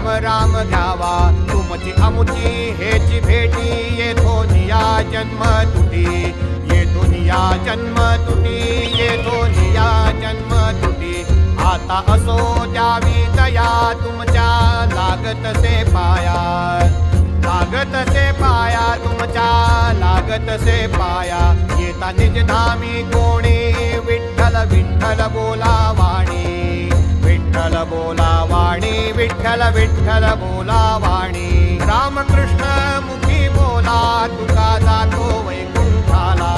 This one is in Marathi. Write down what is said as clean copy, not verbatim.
राम राम घ्यावा तुमची अमुची हेची भेटी येथो निया जन्म तुटी येथो निया जन्म तुटी येथो निया जन्म तुटी आता असो द्यावी दया तुमच्या लागत से पाया लागत से पाया तुमच्या लागत से पाया येता निज धामी कोणी विठ्ठल विठ्ठल बोला वाणी विठ्ठल बोला वाणी विठ्ठल विठ्ठल बोला वाणी रामकृष्ण मुखी बोला तुका जातो वैकुंठाला